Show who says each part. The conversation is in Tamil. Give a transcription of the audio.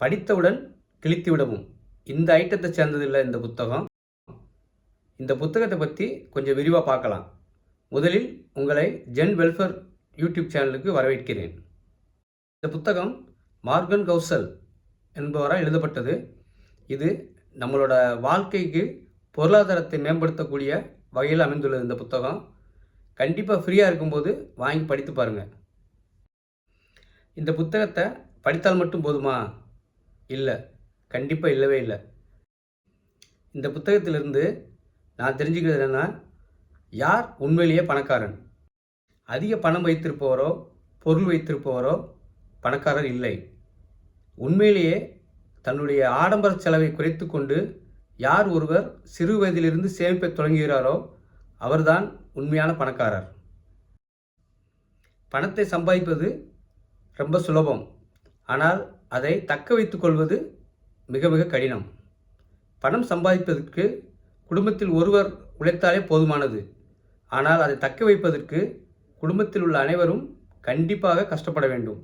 Speaker 1: படித்தவுடன் கிழித்துவிடவும் இந்த ஐட்டத்தை சேர்ந்ததில்லை இந்த புத்தகம். இந்த புத்தகத்தை பற்றி கொஞ்சம் விரிவாக பார்க்கலாம். முதலில் உங்களை ஜென் வெல்ஃபேர் யூடியூப் சேனலுக்கு வரவேற்கிறேன். இந்த புத்தகம் மார்கன் கௌசல் என்பவரால் எழுதப்பட்டது. இது நம்மளோட வாழ்க்கைக்கு பொருளாதாரத்தை மேம்படுத்தக்கூடிய வகையில் அமைந்துள்ளது. இந்த புத்தகம் கண்டிப்பாக ஃப்ரீயாக இருக்கும்போது வாங்கி படித்து பாருங்கள். இந்த புத்தகத்தை படித்தால் மட்டும் போதுமா? இல்லை, கண்டிப்பாக இல்லவே இல்லை. இந்த புத்தகத்திலிருந்து நான் தெரிஞ்சுக்கிறது என்னென்னா, யார் உண்மையிலேயே பணக்காரன்? அதிக பணம் வைத்திருப்பவரோ பொருள் வைத்திருப்பவரோ பணக்காரர் இல்லை. உண்மையிலேயே தன்னுடைய ஆடம்பர செலவை குறைத்து கொண்டு யார் ஒருவர் சிறு வயதிலிருந்து சேமிப்பை தொடங்குகிறாரோ அவர்தான் உண்மையான பணக்காரர். பணத்தை சம்பாதிப்பது ரொம்ப சுலபம், ஆனால் அதை தக்க வைத்துக் கொள்வது மிக மிக கடினம். பணம் சம்பாதிப்பதற்கு குடும்பத்தில் ஒருவர் உழைத்தாலே போதுமானது. ஆனால் அதை தக்க வைப்பதற்கு குடும்பத்தில் உள்ள அனைவரும் கண்டிப்பாக கஷ்டப்பட வேண்டும்.